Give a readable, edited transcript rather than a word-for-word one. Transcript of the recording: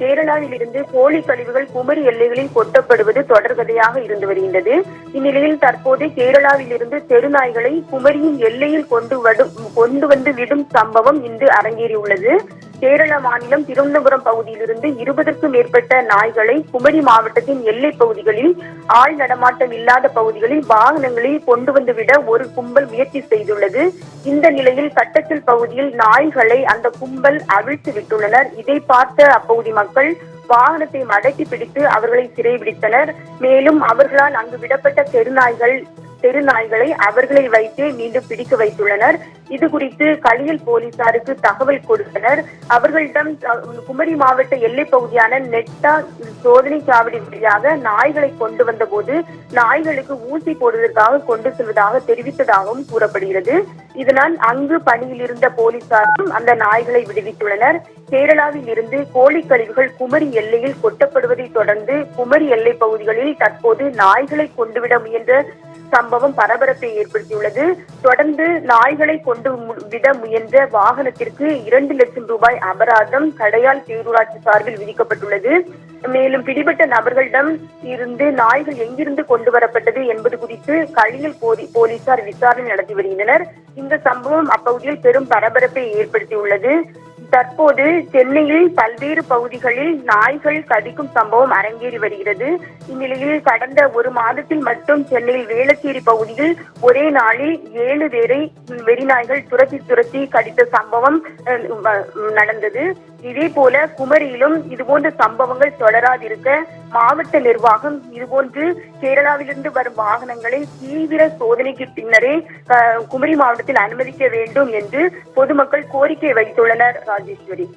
கேரளாவில் இருந்து கோழி கழிவுகள் குமரி எல்லைகளில் கொட்டப்படுவது தொடர்கதையாக இருந்து வருகின்றது. இந்நிலையில் தற்போது கேரளாவில் இருந்து தெருநாய்களை குமரியின் எல்லையில் கொண்டு வந்து விடும் சம்பவம் இன்று அரங்கேறியுள்ளது. கேரள மாநிலம் திருவனந்தபுரம் பகுதியிலிருந்து 20க்கும் மேற்பட்ட நாய்களை குமரி மாவட்டத்தின் எல்லை பகுதிகளில் ஆள் நடமாட்டம் இல்லாத பகுதிகளில் வாகனங்களில் கொண்டு வந்துவிட ஒரு கும்பல் முயற்சி செய்துள்ளது. இந்த நிலையில் கட்டத்தில் பகுதியில் நாய்களை அந்த கும்பல் அவிழ்த்து விட்டுள்ளனர். இதை பார்த்த அப்பகுதி மக்கள் வாகனத்தை மடக்கி பிடித்து அவர்களை சிறைபிடித்தனர். மேலும் அவர்களால் அங்கு விடப்பட்ட தெருநாய்களை அவர்களை வைத்து மீண்டும் பிடிக்க வைத்துள்ளனர். இது குறித்து களியல் போலீசாருக்கு தகவல் கொடுத்தனர். அவர்களிடம் குமரி மாவட்ட எல்லை பகுதியான நெட்டா சோதனை சாவடி வழியாக நாய்களை கொண்டு வந்த போது நாய்களுக்கு ஊசி போடுவதற்காக கொண்டு செல்வதாக தெரிவித்ததாகவும் கூறப்படுகிறது. இதனால் அங்கு பணியில் இருந்த போலீசாரும் அந்த நாய்களை விடுவித்துள்ளனர். கேரளாவில் இருந்து கோழி கழிவுகள் குமரி எல்லையில் கொட்டப்படுவதை தொடர்ந்து குமரி எல்லை பகுதிகளில் தற்போது நாய்களை கொண்டுவிட முயன்ற சம்பவம் பரபரப்பை ஏற்படுத்தியுள்ளது. தொடர்ந்து நாய்களை கொண்டு விட முயன்ற வாகனத்திற்கு 2 லட்சம் ரூபாய் அபராதம் கடையால் பேரூராட்சி சார்பில் விதிக்கப்பட்டுள்ளது. மேலும் பிடிபட்ட நபர்களிடம் இருந்து நாய்கள் எங்கிருந்து கொண்டு வரப்பட்டது என்பது குறித்து களியல் போலீசார் விசாரணை நடத்தி வருகின்றனர். இந்த சம்பவம் அப்பகுதியில் பெரும் பரபரப்பை ஏற்படுத்தியுள்ளது. தற்போது சென்னையில் பல்வேறு பகுதிகளில் நாய்கள் கடிக்கும் சம்பவம் அரங்கேறி வருகிறது. இந்நிலையில் கடந்த ஒரு மாதத்தில் மட்டும் சென்னையில் வேளச்சேரி பகுதியில் ஒரே நாளில் 7 பேரை வெறிநாய்கள் துரத்தி கடித்த சம்பவம் நடந்தது. இதே போல குமரியிலும் இதுபோன்ற சம்பவங்கள் தொடராதிருக்க மாவட்ட நிர்வாகம் இதுபோன்று கேரளாவிலிருந்து வரும் வாகனங்களை தீவிர சோதனைக்கு பின்னரே குமரி மாவட்டத்தில் அனுமதிக்க வேண்டும் என்று பொதுமக்கள் கோரிக்கை வைத்துள்ளனர். ராஜேஸ்வரி.